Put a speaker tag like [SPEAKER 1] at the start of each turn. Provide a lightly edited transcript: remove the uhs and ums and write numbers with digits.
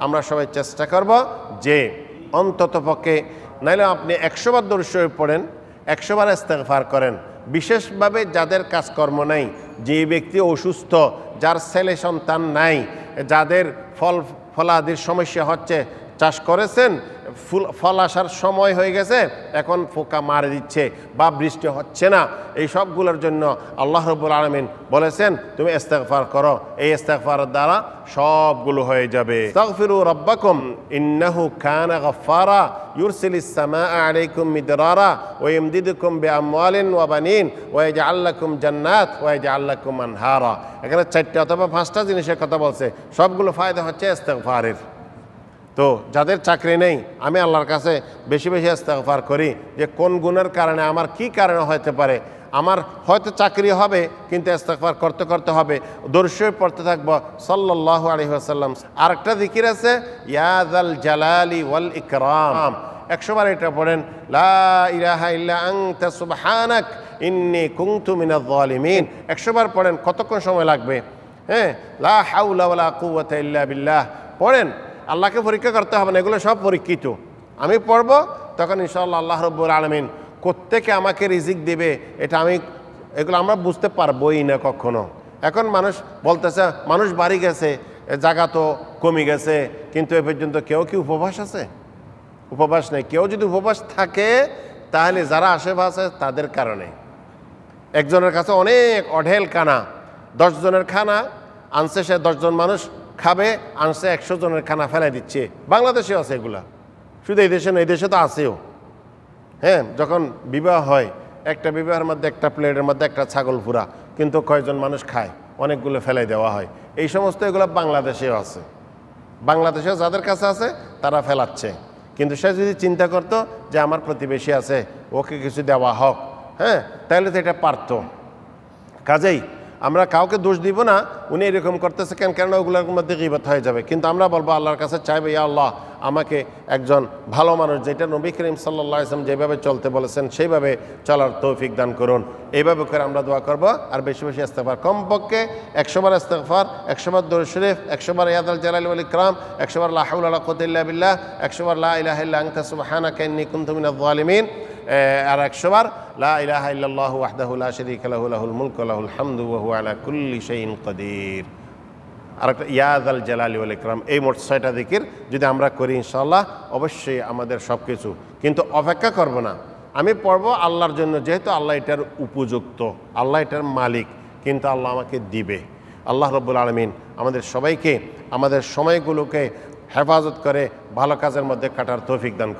[SPEAKER 1] আমরা সবাই চেষ্টা করব যে অন্তত পক্ষে নাইলে আপনি 100 বার দরুদ শরীফ পড়েন, 100 বার ইস্তেগফার করেন। বিশেষভাবে যাদের কাজকর্ম নাই, যে ব্যক্তি অসুস্থ, যার ছেলে সন্তান নাই, যাদের ফলাদির সমস্যা হচ্ছে, চাষ করেছেন ফল আসার সময় হয়ে গেছে, এখন পোকা মারে দিচ্ছে বা বৃষ্টি হচ্ছে না, এই সবগুলোর জন্য আল্লাহ রাব্বুল আলামিন বলেছেন তুমি ইস্তেগফার করো, এই ইস্তেগফারের দ্বারা সবগুলো হয়ে যাবে। ইস্তাগফিরু রাব্বাকুম ইন্নাহু কানা গাফফারা ইউরসিলিস সামাআ আলাইকুম মিদরারা ওয়া ইয়ামদিদুকুম বিআমওয়ালিন ওয়া বানিন ওয়া ইয়াজআল লাকুম জান্নাত ওয়া ইয়াজআল লাকুম আনহারা। এখানে 4টা অথবা 5টা জিনিসের কথা বলছে, সবগুলো ফায়দা হচ্ছে ইস্তেগফারের। তো যাদের চাকরি নেই, আমি আল্লাহর কাছে বেশি বেশি ইস্তেগফার করি যে কোন গুণের কারণে, আমার কি কারণে হতে পারে, আমার হয়তো চাকরি হবে কিন্তু ইস্তেগফার করতে করতে হবে, দরুদ শরীফ পড়তে থাকবো সাল্লাল্লাহু আলাইহি ওয়াসাল্লাম। আরেকটা জিকির আছে ইয়া যাল জালালি ওয়াল ইকরাম, 100 বার এটা পড়েন, লা ইলাহা ইল্লা আনতা সুবহানাক ইন্নী কুনতু মিনাজ জালিমিন। 100 বার পড়েন, কতক্ষণ সময় লাগবে? হ্যাঁ, লা হাওলা ওয়ালা কুওয়াতা ইল্লা বিল্লাহ পড়েন। আল্লাহকে পরীক্ষা করতে হবে না, এগুলো সব পরীক্ষিত। আমি পড়ব, তখন ইনশাআল্লাহ আল্লাহ রাব্বুল আলামিন কোত্থেকে আমাকে রিজিক দেবে এটা এগুলো আমরা বুঝতে পারবোই না কখনো। এখন মানুষ বলতেছে মানুষ বাড়ি গেছে, জায়গা তো কমে গেছে, কিন্তু এ পর্যন্ত কেউ কি উপবাস আছে? উপবাস নেই। কেউ যদি উপবাস থাকে তাহলে যারা আশেপাশে তাদের কারণে। একজনের কাছে অনেক অঢেল খানা, 10 জনের খানা আনছে, সে 10 জন মানুষ খাবে, আনছে 100 জনের খানা ফেলাই দিচ্ছে। বাংলাদেশেও আছে এগুলা, শুধু এই দেশে না, এই দেশে তো আছেও। হ্যাঁ, যখন বিবাহ হয়, একটা বিবাহের মধ্যে একটা প্লেটের মধ্যে একটা ছাগল পুরা, কিন্তু কয়জন মানুষ খায়, অনেকগুলো ফেলাই দেওয়া হয়। এই সমস্ত এগুলো বাংলাদেশেও আছে। বাংলাদেশেও যাদের কাছে আছে তারা ফেলাচ্ছে। কিন্তু সে যদি চিন্তা করতো যে আমার প্রতিবেশী আছে, ওকে কিছু দেওয়া হোক, হ্যাঁ, তাহলে তো এটা পারত। কাজেই আমরা কাউকে দোষ দিব না, উনি এরকম করতেছে কেন ওগুলোর মধ্যে গীবত হয়ে যাবে। কিন্তু আমরা বলবো আল্লাহর কাছে চাইবে, ইয়া আল্লাহ আমাকে একজন ভালো মানুষ, যেটা নবী করিম সাল্লাল্লাহু আলাইহি ওয়াসাল্লাম যেভাবে চলতে বলেছেন সেইভাবে চলার তৌফিক দান করুন। এইভাবে করে আমরা দোয়া করব। আর বেশি বেশি ইস্তেগফার, কমপক্ষে 100 বার ইস্তেগফার, 100 বার দরুদ শরীফ, 100 বার ইয়া যাল জালালি ওয়াল ইকরাম, 100 বার লা হাওলা ওয়ালা কুওয়াতা ইল্লা বিল্লাহ, 100 বার লা ইলাহা ইল্লা আনতা সুবহানাকা ইন্নী কুনতু মিনাজ জালিমিন, আর 100 বার লা ইলাহা ইল্লাল্লাহু ওয়াহদাহু লা শারীকা লাহু লাহুল মুলকু ওয়া লাহুল হামদু ওয়া হুয়া আলা কুল্লি শাইইন কাদির। আর একটা ইয়া যাল জালালি ওয়াল ইকরাম। এই মোট 6টা জিকির যদি আমরা করি ইনশাআল্লাহ অবশ্যই আমাদের সব কিছু, কিন্তু অপেক্ষা করব না, আমি পড়ব আল্লাহর জন্য, যেহেতু আল্লাহ এটার উপযুক্ত, আল্লাহ এটার মালিক, কিন্তু আল্লাহ আমাকে দিবে। আল্লাহ রাব্বুল আলামিন আমাদের সবাইকে আমাদের সময়গুলোকে হেফাজত করে ভালো কাজের মধ্যে কাটার তৌফিক দান করুন।